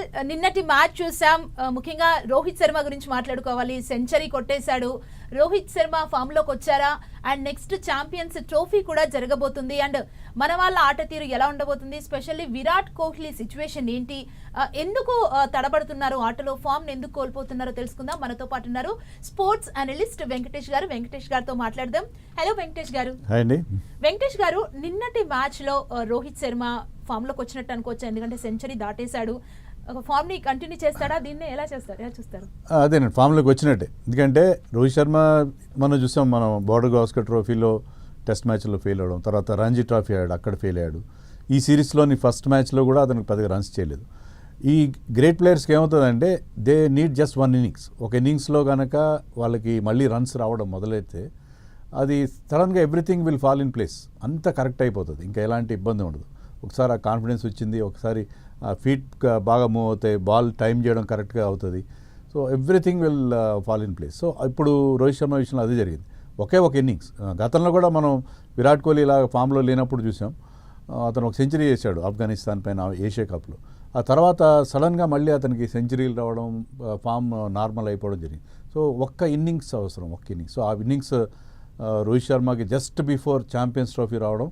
Well నిన్నటి match చూసాం. ముఖ్యంగా రోహిత్ శర్మ గురించి మాట్లాడుకోవాలి. సెంచరీ కొట్టేశాడు. రోహిత్ శర్మ ఫామ్ లోకి వచ్చారా? అండ్ నెక్స్ట్ ఛాంపియన్స్ ట్రోఫీ కూడా జరగబోతుంది. అండ్ మన వాళ్ళ ఆట తీరు ఎలా ఉండబోతుంది? స్పెషల్లీ విరాట్ కోహ్లీ సిచ్యువేషన్ ఏంటి? ఎందుకు తడబడుతున్నారు ఆటలో? ఫామ్ ఎందుకు కోల్పోతున్నారో తెలుసుకుందాం. మనతో పాటు ఉన్నారు స్పోర్ట్స్ అనలిస్ట్ వెంకటేష్ గారు. వెంకటేష్ గారితో మాట్లాడదాం. హలో వెంకటేష్ గారు. వెంకటేష్ గారు, నిన్నటి మ్యాచ్ లో రోహిత్ శర్మ ఫామ్ లోకి వచ్చినట్టు అనుకోవచ్చు. ఎందుకంటే సెంచరీ దాటేశాడు. ఫామ్ ని కంటిన్యూ చేస్తాడా? దీన్ని ఎలా చూస్తారు? అదేనండి, ఫామ్లోకి వచ్చినట్టే. ఎందుకంటే రోహిత్ శర్మ మనం చూసాం, మనం బోర్డర్ గవాస్కర్ ట్రోఫీలో టెస్ట్ మ్యాచ్లో ఫెయిల్ అవ్వడం, తర్వాత రంజీ ట్రోఫీ ఆడాడు, అక్కడ ఫెయిల్ అయ్యాడు. ఈ సిరీస్లోని ఫస్ట్ మ్యాచ్లో కూడా అతనికి పెద్దగా రన్స్ చేయలేదు. ఈ గ్రేట్ ప్లేయర్స్కి ఏమవుతుందంటే they need just one innings. ఒక ఇన్నింగ్స్లో కనుక వాళ్ళకి మళ్ళీ రన్స్ రావడం మొదలైతే అది సడన్గా everything will fall in place. అంత కరెక్ట్ అయిపోతుంది, ఇంకా ఎలాంటి ఇబ్బంది ఉండదు. ఒకసారి ఆ కాన్ఫిడెన్స్ వచ్చింది, ఒకసారి ఫీట్ బాగా మూవ్ అవుతాయి, బాల్ టైం చేయడం కరెక్ట్గా అవుతుంది. So everything will fall in place. So ఇప్పుడు రోహిత్ శర్మ విషయంలో అదే జరిగింది. ఒకే ఒక ఇన్నింగ్స్. గతంలో కూడా మనం విరాట్ కోహ్లీ ఇలా ఫామ్లో లేనప్పుడు చూసాం. అతను ఒక సెంచరీ చేశాడు ఆఫ్ఘనిస్తాన్ పైన ఏషియా కప్లో. ఆ తర్వాత సడన్గా మళ్ళీ అతనికి సెంచరీలు రావడం, ఫామ్ నార్మల్ అయిపోవడం జరిగింది. సో ఒక్క ఇన్నింగ్స్ అవసరం, ఒక్క ఇన్నింగ్స్. సో ఆ ఇన్నింగ్స్ రోహిత్ శర్మకి జస్ట్ బిఫోర్ ఛాంపియన్స్ ట్రోఫీ రావడం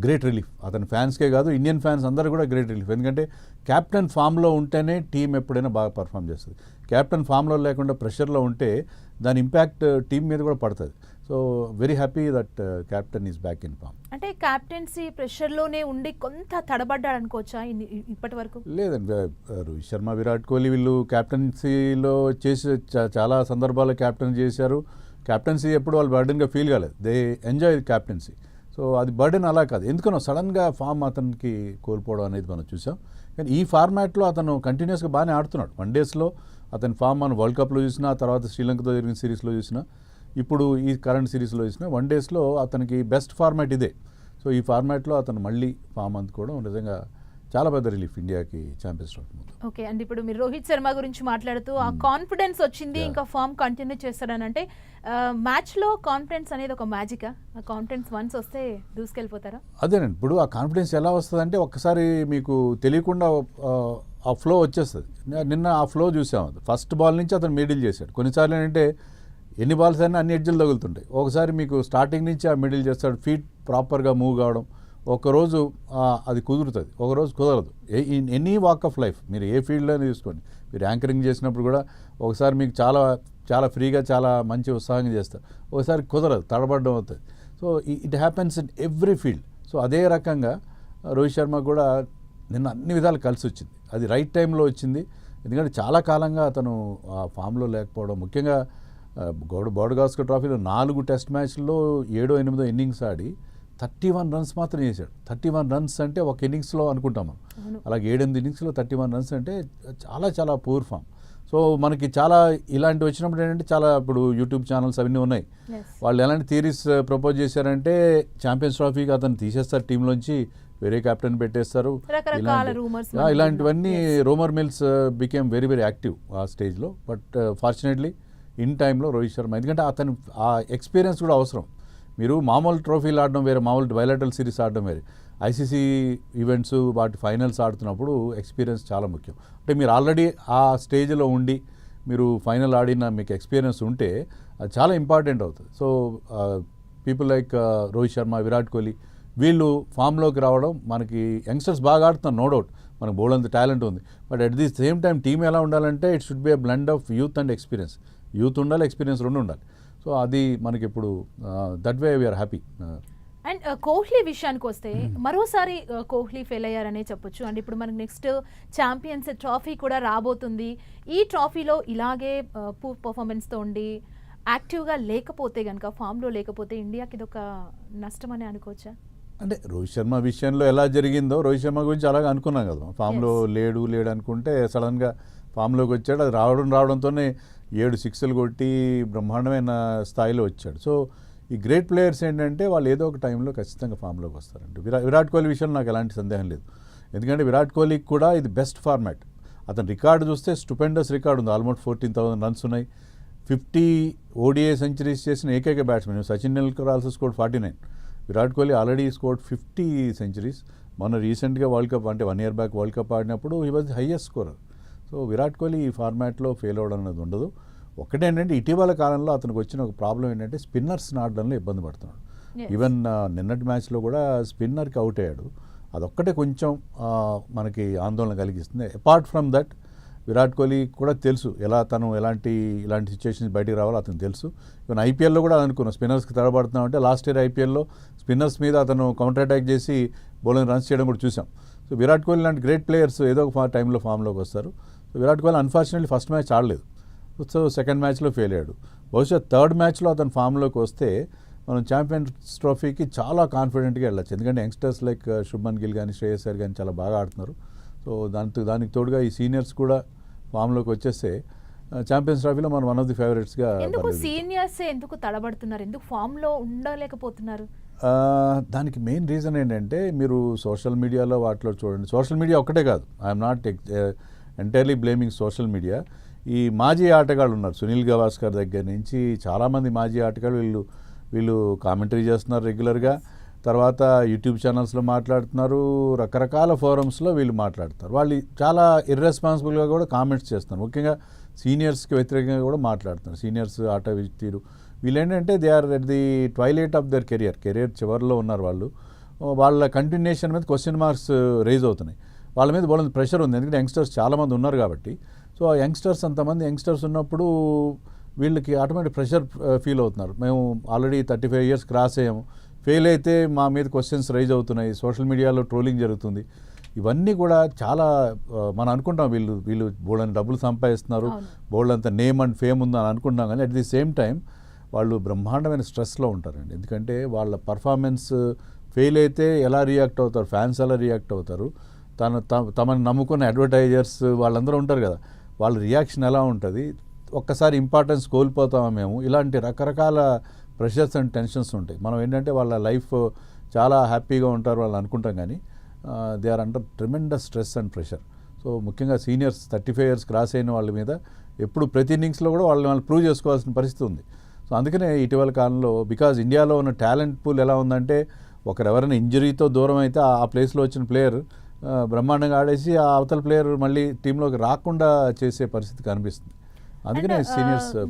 గ్రేట్ రిలీఫ్. అతని ఫ్యాన్స్కే కాదు, ఇండియన్ ఫ్యాన్స్ అందరూ కూడా గ్రేట్ రిలీఫ్. ఎందుకంటే కెప్టెన్ ఫామ్లో ఉంటేనే టీం ఎప్పుడైనా బాగా పర్ఫామ్ చేస్తుంది. కెప్టెన్ ఫామ్లో లేకుండా ప్రెషర్లో ఉంటే దాని ఇంపాక్ట్ టీం మీద కూడా పడుతుంది. So very happy that captain is back in form. అంటే కెప్టెన్సీ ప్రెషర్లోనే ఉండి కొంత తడబడ్డాడు అనుకోవచ్చా ఇప్పటి వరకు? లేదండి, రోహిత్ శర్మ, విరాట్ కోహ్లీ వీళ్ళు కెప్టెన్సీలో చేసి చాలా సందర్భాల్లో కెప్టెన్ చేశారు. కెప్టెన్సీ ఎప్పుడు వాళ్ళు బర్డెన్గా ఫీల్ కాలేదు. They enjoy captaincy. సో అది బర్డెన్ అలా కాదు. ఎందుకనో సడన్గా ఫామ్ అతనికి కోల్పోవడం అనేది మనం చూసాం. కానీ ఈ ఫార్మాట్లో అతను కంటిన్యూస్గా బాగానే ఆడుతున్నాడు. వన్ డేస్లో అతని ఫామ్ మనం వరల్డ్ కప్లో చూసినా, తర్వాత శ్రీలంకతో జరిగిన సిరీస్లో చూసినా, ఇప్పుడు ఈ కరెంట్ సిరీస్లో చూసినా, వన్ డేస్లో అతనికి బెస్ట్ ఫార్మాట్ ఇదే. సో ఈ ఫార్మాట్లో అతను మళ్ళీ ఫామ్ అందుకోవడం నిజంగా చాలా పెద్ద రిలీఫ్ ఇండియాకి ఛాంపియన్స్ ట్రోఫీ. ఓకే అండి, ఇప్పుడు మీరు రోహిత్ శర్మ గురించి మాట్లాడుతూ ఆ కాన్ఫిడెన్స్ వచ్చింది, ఇంకా ఫామ్ కంటిన్యూ చేస్తాడని అంటే మ్యాచ్లో కాన్ఫిడెన్స్ అనేది ఒక మ్యాజిక్. ఆ కాన్ఫిడెన్స్ వన్స్ వస్తే దూసుకెళ్ళిపోతారా? అదేనండి, ఇప్పుడు ఆ కాన్ఫిడెన్స్ ఎలా వస్తుంది అంటే ఒక్కసారి మీకు తెలియకుండా ఆ ఫ్లో వచ్చేస్తుంది. నిన్న ఆ ఫ్లో చూసాం. ఫస్ట్ బాల్ నుంచి అతను మిడిల్ చేశాడు. కొన్నిసార్లు ఏంటంటే ఎన్ని బాల్స్ అయినా అన్ని ఎడ్జ్లు తగులుతుంటాయి. ఒకసారి మీకు స్టార్టింగ్ నుంచి ఆ మిడిల్ చేస్తాడు, ఫీట్ ప్రాపర్గా మూవ్ కావడం. ఒకరోజు అది కుదురుతుంది, ఒకరోజు కుదరదు. ఎనీ వాక్ ఆఫ్ లైఫ్ మీరు ఏ ఫీల్డ్లోనే తీసుకోండి. మీరు యాంకరింగ్ చేసినప్పుడు కూడా ఒకసారి మీకు చాలా చాలా ఫ్రీగా చాలా మంచి ఉత్సాహంగా చేస్తారు, ఒకసారి కుదరదు, తడబడడం అవుతుంది. So it happens in every field. So అదే రకంగా రోహిత్ శర్మ కూడా నిన్న అన్ని విధాలు కలిసి వచ్చింది. అది రైట్ టైంలో వచ్చింది. ఎందుకంటే చాలా కాలంగా అతను ఆ ఫామ్లో లేకపోవడం, ముఖ్యంగా బోర్డర్ గవాస్కర్ ట్రోఫీలో 4 టెస్ట్ మ్యాచ్ల్లో 7-8 ఇన్నింగ్స్ ఆడి 31 రన్స్ మాత్రం చేశాడు. 31 రన్స్ అంటే ఒక ఇన్నింగ్స్లో అనుకుంటాం మనం. అలాగే 7-8 ఇన్నింగ్స్లో 31 రన్స్ అంటే చాలా చాలా పూర్ ఫామ్. సో మనకి చాలా ఇలాంటి వచ్చినప్పుడు ఏంటంటే చాలా ఇప్పుడు యూట్యూబ్ ఛానల్స్ అవన్నీ ఉన్నాయి. వాళ్ళు ఎలాంటి థియరీస్ ప్రపోజ్ చేశారంటే ఛాంపియన్స్ ట్రోఫీకి అతను తీసేస్తారు టీంలోంచి, వేరే కెప్టెన్ పెట్టేస్తారు. ఇలాంటివన్నీ rumour mills became very very active ఆ స్టేజ్లో. బట్ ఫార్చునేట్లీ ఇన్ టైంలో రోహిత్ శర్మ, ఎందుకంటే అతను ఆ ఎక్స్పీరియన్స్ కూడా అవసరం. మీరు మామూలు ట్రోఫీలు ఆడడం వేరే, మామూలు బయలాటరల్ సిరీస్ ఆడడం వేరే. ఐసీసీ ఈవెంట్స్ వాటి ఫైనల్స్ ఆడుతున్నప్పుడు ఎక్స్పీరియన్స్ చాలా ముఖ్యం. అంటే మీరు ఆల్రెడీ ఆ స్టేజ్లో ఉండి మీరు ఫైనల్ ఆడిన మీకు ఎక్స్పీరియన్స్ ఉంటే అది చాలా ఇంపార్టెంట్ అవుతుంది. So people like Rohit Sharma, Virat Kohli వీళ్ళు ఫామ్లోకి రావడం, మనకి యంగ్స్టర్స్ బాగా ఆడుతున్నారు, నో డౌట్. మనకు బోల్డంత టాలెంట్ ఉంది. But at the same time team ఎలా ఉండాలంటే it should be a blend of youth and experience. Youth ఉండాలి, ఎక్స్పీరియన్స్ రెండు ఉండాలి. సో అది మనకి ఇప్పుడు that way we are happy. And Kohli విషయానికి వస్తే మరోసారి కోహ్లీ ఫెయిల్ అయ్యారనే చెప్పొచ్చు. అండ్ ఇప్పుడు మనకి నెక్స్ట్ ఛాంపియన్స్ ట్రోఫీ కూడా రాబోతుంది. ఈ ట్రోఫీలో ఇలాగే పూర్ పర్ఫార్మెన్స్తో ఉండి యాక్టివ్గా లేకపోతే కనుక, ఫామ్లో లేకపోతే ఇండియాకి ఇది ఒక నష్టం అని అనుకోవచ్చా? అంటే రోహిత్ శర్మ విషయంలో ఎలా జరిగిందో, రోహిత్ శర్మ గురించి అలాగే అనుకున్నాం కదా. ఫామ్లో లేడు అనుకుంటే సడన్గా ఫామ్లోకి వచ్చాడు. అది రావడంతోనే 7 సిక్స్లు కొట్టి బ్రహ్మాండమైన స్థాయిలో వచ్చాడు. సో ఈ గ్రేట్ ప్లేయర్స్ ఏంటంటే వాళ్ళు ఏదో ఒక టైంలో ఖచ్చితంగా ఫామ్లోకి వస్తారండి. విరాట్ కోహ్లీ విషయంలో నాకు ఎలాంటి సందేహం లేదు. ఎందుకంటే విరాట్ కోహ్లీకి కూడా ఇది బెస్ట్ ఫార్మాట్. అతని రికార్డు చూస్తే స్టూపెండస్ రికార్డు ఉంది. ఆల్మోస్ట్ 14,000 రన్స్ ఉన్నాయి. 50 ODI సెంచరీస్ చేసిన ఏకైక batsmen. Sachin Tendulkar also scored 49. Virat Kohli already scored 50 centuries. మొన్న రీసెంట్గా వరల్డ్ కప్ అంటే 1 year బ్యాక్ వరల్డ్ కప్ ఆడినప్పుడు he was the highest scorer. So Virat Kohli ఈ ఫార్మాట్లో ఫెయిల్ అవ్వడం అనేది ఉండదు. ఒకటేంటంటే ఇటీవల కాలంలో అతనికి వచ్చిన ఒక ప్రాబ్లం ఏంటంటే స్పిన్నర్స్ ఆడడంలో ఇబ్బంది పడుతున్నాడు. Yes. ఈవెన్ నిన్నటి మ్యాచ్లో కూడా స్పిన్నర్కి అవుట్ అయ్యాడు. అదొక్కటే కొంచెం మనకి ఆందోళన కలిగిస్తుంది. Apart from that Virat Kohli కూడా తెలుసు తను ఇలాంటి సిచ్యువేషన్స్ బయటికి రావాలో అతనికి తెలుసు. ఈవెన్ ఐపీఎల్లో కూడా అనుకున్నాం స్పిన్నర్స్కి తడబడుతున్నామంటే లాస్ట్ ఇయర్ ఐపీఎల్లో స్పిన్నర్స్ మీద అతను కౌంటర్ అటాక్ చేసి బౌలింగ్ రన్స్ చేయడం కూడా చూసాం. సో విరాట్ కోహ్లీ లాంటి గ్రేట్ ప్లేయర్స్ ఏదో ఒక టైంలో ఫామ్లోకి వస్తారు. So Virat Kohli unfortunately first match ఆడలేదు. సో సెకండ్ మ్యాచ్లో ఫెయిల్ అయ్యాడు. బహుశా థర్డ్ మ్యాచ్లో అతను ఫామ్లోకి వస్తే మనం ఛాంపియన్స్ ట్రోఫీకి చాలా కాన్ఫిడెంట్గా వెళ్ళచ్చు. ఎందుకంటే యంగ్స్టర్స్ లైక్ శుభ్మన్ గిల్ కానీ శ్రేయస్ అయ్యర్ కానీ చాలా బాగా ఆడుతున్నారు. సో దానికి తోడుగా ఈ సీనియర్స్ కూడా ఫామ్లోకి వచ్చేస్తే ఛాంపియన్స్ ట్రోఫీలో మనం వన్ ఆఫ్ ది ఫేవరెట్స్గా. ఎందుకు సీనియర్స్ ఎందుకు తడబడుతున్నారు, ఎందుకు ఫామ్ లో ఉండలేకపోతున్నారు? దానికి మెయిన్ రీజన్ ఏంటంటే మీరు సోషల్ మీడియాలో వాటిలో చూడండి. సోషల్ మీడియా ఒక్కటే కాదు, I'm not entirely blaming social media. ఈ మాజీ ఆటగాళ్ళు ఉన్నారు, సునీల్ గవాస్కర్ దగ్గర నుంచి చాలామంది మాజీ ఆటగాళ్ళు వీళ్ళు కామెంటరీ చేస్తున్నారు రెగ్యులర్గా. తర్వాత యూట్యూబ్ ఛానల్స్లో మాట్లాడుతున్నారు, రకరకాల ఫోరమ్స్లో వీళ్ళు మాట్లాడుతున్నారు. వాళ్ళు చాలా ఇర్రెస్పాన్సిబుల్గా కూడా కామెంట్స్ చేస్తున్నారు. ముఖ్యంగా సీనియర్స్కి వ్యతిరేకంగా కూడా మాట్లాడుతున్నారు. సీనియర్స్ ఆట తీరు వీళ్ళు ఏంటంటే they are at the twilight of their career చివరిలో ఉన్నారు వాళ్ళు. వాళ్ళ కంటిన్యూషన్ మీద క్వశ్చన్ మార్క్స్ రైజ్ అవుతున్నాయి. వాళ్ళ మీద బోల్డ్ ప్రెషర్ ఉంది, ఎందుకంటే యంగ్స్టర్స్ చాలామంది ఉన్నారు కాబట్టి. సో ఆ అంతమంది యంగ్స్టర్స్ ఉన్నప్పుడు వీళ్ళకి ఆటోమేటిక్ ప్రెషర్ ఫీల్ అవుతున్నారు. మేము ఆల్రెడీ 35 years క్రాస్ అయ్యాము, ఫెయిల్ అయితే మా మీద క్వశ్చన్స్ రైజ్ అవుతున్నాయి, సోషల్ మీడియాలో ట్రోలింగ్ జరుగుతుంది. ఇవన్నీ కూడా చాలా మనం అనుకుంటాం వీళ్ళు బోల్డ్ డబ్బులు సంపాదిస్తున్నారు, బోల్డ్ అంత నేమ్ అండ్ ఫేమ్ ఉందని అనుకుంటాం. కానీ అట్ ది సేమ్ టైం వాళ్ళు బ్రహ్మాండమైన స్ట్రెస్లో ఉంటారండి. ఎందుకంటే వాళ్ళ పర్ఫార్మెన్స్ ఫెయిల్ అయితే ఎలా రియాక్ట్ అవుతారు, ఫ్యాన్స్ ఎలా రియాక్ట్ అవుతారు, తమని నమ్ముకున్న అడ్వర్టైజర్స్ వాళ్ళందరూ ఉంటారు కదా, వాళ్ళ రియాక్షన్ ఎలా ఉంటుంది, ఒక్కసారి ఇంపార్టెన్స్ కోల్పోతామా మేము, ఇలాంటి రకరకాల ప్రెషర్స్ అండ్ టెన్షన్స్ ఉంటాయి. మనం ఏంటంటే వాళ్ళ లైఫ్ చాలా హ్యాపీగా ఉంటారు వాళ్ళు అనుకుంటాం, కానీ they are under tremendous stress and pressure. So ముఖ్యంగా సీనియర్స్ 35 years క్రాస్ అయిన వాళ్ళ మీద ఎప్పుడు ప్రతి ఇన్నింగ్స్లో కూడా వాళ్ళు ప్రూవ్ చేసుకోవాల్సిన పరిస్థితి ఉంది. సో అందుకనే ఇటీవల కాలంలో బికాజ్ ఇండియాలో ఉన్న టాలెంట్ పూల్ ఎలా ఉందంటే ఎవరైనా ఇంజరీతో దూరం అయితే ఆ ప్లేస్లో వచ్చిన ప్లేయర్ బ్రహ్మాండంగా ఆడేసి ఆ అవతల ప్లేయర్ మళ్ళీ టీంలోకి రాకుండా చేసే పరిస్థితి కనిపిస్తుంది. అందుకనే సీనియర్స్